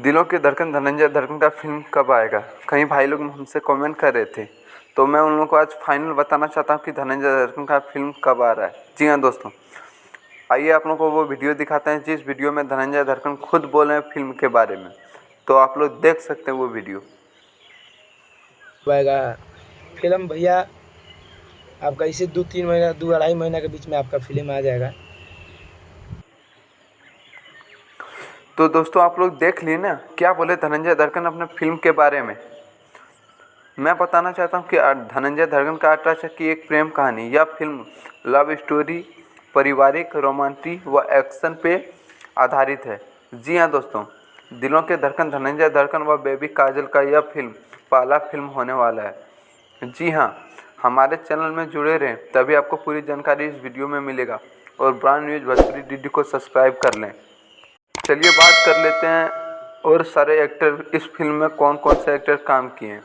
दिलों की धड़कन धनंजय धड़कन का फिल्म कब आएगा? कई भाई लोग हमसे कमेंट कर रहे थे, तो मैं उन लोगों को आज फाइनल बताना चाहता हूँ कि धनंजय धड़कन का फिल्म कब आ रहा है। जी हाँ दोस्तों, आइए आप लोगों को वो वीडियो दिखाते हैं जिस वीडियो में धनंजय धड़कन खुद बोले हैं फिल्म के बारे में। तो आप लोग देख सकते हैं वो वीडियो। आएगा फिल्म भैया आपका इसे 2-3 महीना 2-2.5 महीना के बीच में आपका फिल्म आ जाएगा। तो दोस्तों आप लोग देख लिए ना क्या बोले धनंजय धड़कन अपने फिल्म के बारे में। मैं बताना चाहता हूँ कि धनंजय धड़कन का 18 की एक प्रेम कहानी। यह फिल्म लव स्टोरी, पारिवारिक, रोमांटिक व एक्शन पे आधारित है। जी हाँ दोस्तों, दिलों के धड़कन धनंजय धड़कन व बेबी काजल का यह फिल्म पहला फिल्म होने वाला है। जी हाँ, हमारे चैनल में जुड़े रहें तभी आपको पूरी जानकारी इस वीडियो में मिलेगा। और ब्रांड न्यूज़ भोजपुरी डीडी को सब्सक्राइब कर लें। चलिए बात कर लेते हैं और सारे एक्टर इस फिल्म में कौन कौन से एक्टर काम किए हैं।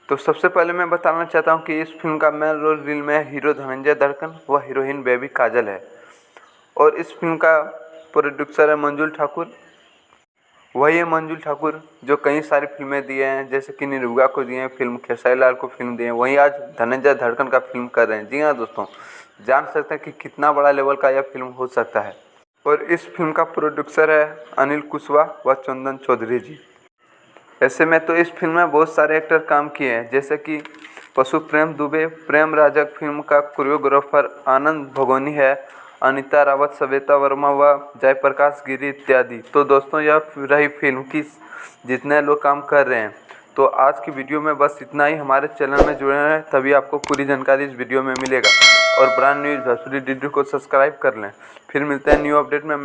तो सबसे पहले मैं बताना चाहता हूँ कि इस फिल्म का मेन रोल रील में हीरो धनंजय धड़कन व हीरोइन बेबी काजल है। और इस फिल्म का प्रोड्यूसर है मंजुल ठाकुर। वही है मंजुल ठाकुर जो कई सारी फिल्में दिए हैं, जैसे कि निरुगा को दिए हैं फिल्म, खेसारी लाल को फिल्म दिए हैं, वहीं आज धनंजय धड़कन का फिल्म कर रहे हैं। जी हाँ दोस्तों, जान सकते हैं कि कितना बड़ा लेवल का यह फिल्म हो सकता है। और इस फिल्म का प्रोड्यूसर है अनिल कुशवाहा व चंदन चौधरी जी। ऐसे में तो इस फिल्म में बहुत सारे एक्टर काम किए हैं, जैसे कि पशु प्रेम दुबे, प्रेम राजक फिल्म का कोरियोग्राफर आनंद भगोनी है, अनीता रावत, श्वेता वर्मा व जयप्रकाश गिरी इत्यादि। तो दोस्तों यह रही फिल्म की जितने लोग काम कर रहे हैं। तो आज की वीडियो में बस इतना ही। हमारे चैनल में जुड़े रहें तभी आपको पूरी जानकारी इस वीडियो में मिलेगा। और ब्रांड न्यूज़ भोजपुरी डीडी को सब्सक्राइब कर लें। फिर मिलते हैं न्यू अपडेट में।